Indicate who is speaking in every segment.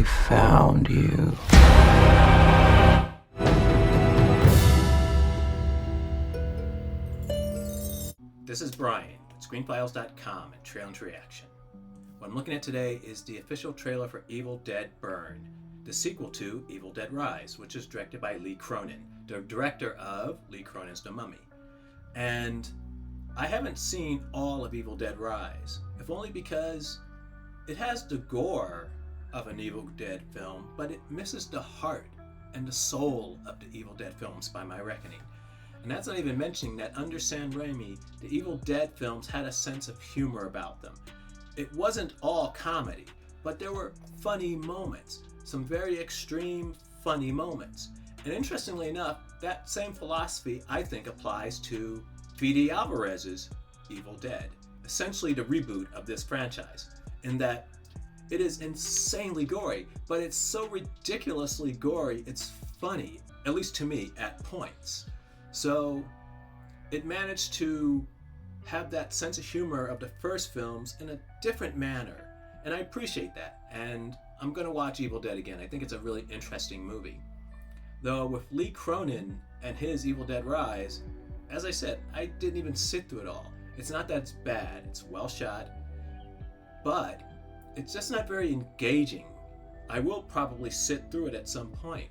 Speaker 1: found you.
Speaker 2: This is Brian at ScreenFiles.com and Trailer Reaction. What I'm looking at today is the official trailer for Evil Dead Burn, the sequel to Evil Dead Rise, which is directed by Lee Cronin, the director of Lee Cronin's The Mummy. And I haven't seen all of Evil Dead Rise, if only because it has the gore of an Evil Dead film, but it misses the heart and the soul of the Evil Dead films by my reckoning. And that's not even mentioning that under Sam Raimi, the Evil Dead films had a sense of humor about them. It wasn't all comedy, but there were funny moments, some very extreme funny moments. And interestingly enough, that same philosophy I think applies to Fede Alvarez's Evil Dead, essentially the reboot of this franchise, in that it is insanely gory, but it's so ridiculously gory, it's funny, at least to me, at points. So it managed to have that sense of humor of the first films in a different manner, and I appreciate that, and I'm going to watch Evil Dead again. I think it's a really interesting movie. Though with Lee Cronin and his Evil Dead Rise, as I said, I didn't even sit through it all. It's not that it's bad, it's well shot, but it's just not very engaging. I will probably sit through it at some point,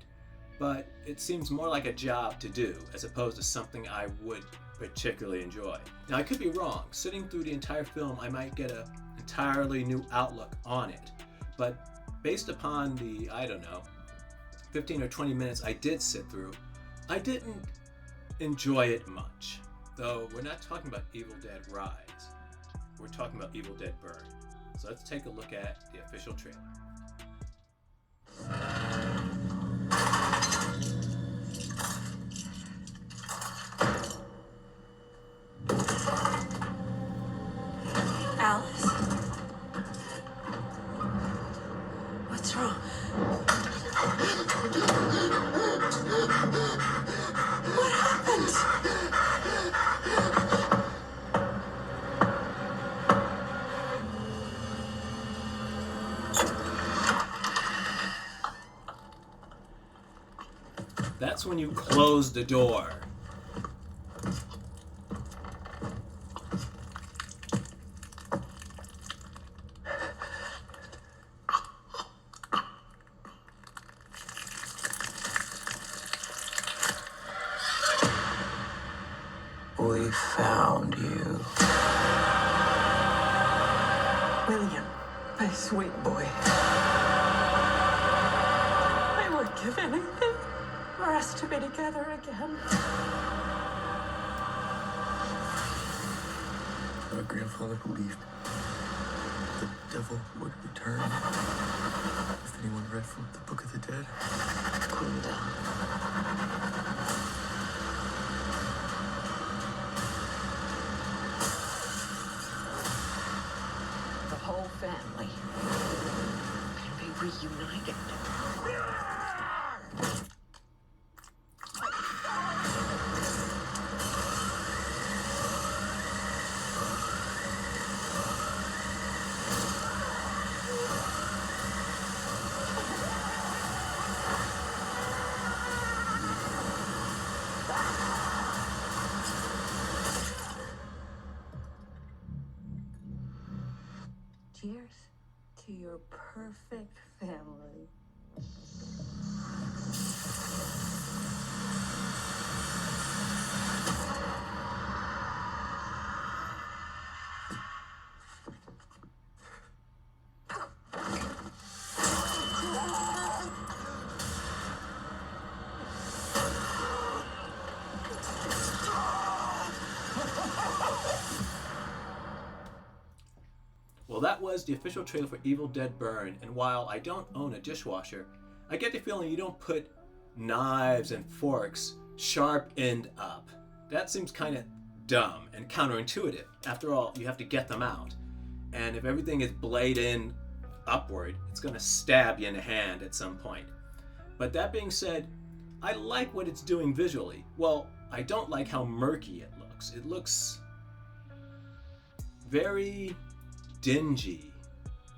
Speaker 2: but it seems more like a job to do as opposed to something I would particularly enjoy. Now I could be wrong. Sitting through the entire film, I might get an entirely new outlook on it, but based upon the, 15 or 20 minutes I did sit through, I didn't enjoy it much. Though we're not talking about Evil Dead Rise, we're talking about Evil Dead Burn. So let's take a look at the official trailer.
Speaker 3: Alice? What's wrong? What happened?
Speaker 2: That's when you close the door.
Speaker 1: We found you.
Speaker 3: William, my sweet boy. I would give anything for us to be together again.
Speaker 4: My grandfather believed the devil would return. If anyone read from the Book of the Dead,
Speaker 3: Cool down. The whole family can be reunited. Cheers to your perfect family.
Speaker 2: Well, that was the official trailer for Evil Dead Burn, and while I don't own a dishwasher, I get the feeling you don't put knives and forks sharp end up. That seems kind of dumb and counterintuitive. After all, you have to get them out. And if everything is blade in upward, it's going to stab you in the hand at some point. But that being said, I like what it's doing visually. Well, I don't like how murky it looks. It looks very dingy.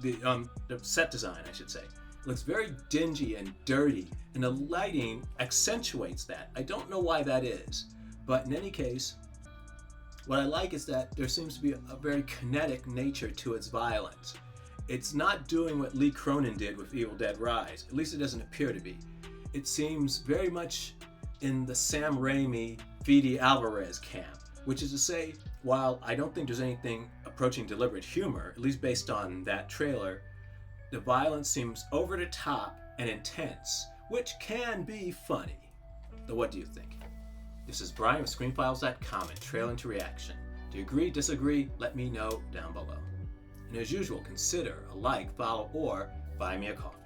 Speaker 2: The set design, I should say. It looks very dingy and dirty, and the lighting accentuates that. I don't know why that is, but in any case, what I like is that there seems to be a very kinetic nature to its violence. It's not doing what Lee Cronin did with Evil Dead Rise, at least it doesn't appear to be. It seems very much in the Sam Raimi, Fede Alvarez camp, which is to say, while I don't think there's anything approaching deliberate humor, at least based on that trailer, the violence seems over the top and intense, which can be funny. So what do you think? This is Brian with ScreenFiles.com and Trail into Reaction. Do you agree, disagree? Let me know down below. And as usual, consider a like, follow, or buy me a coffee.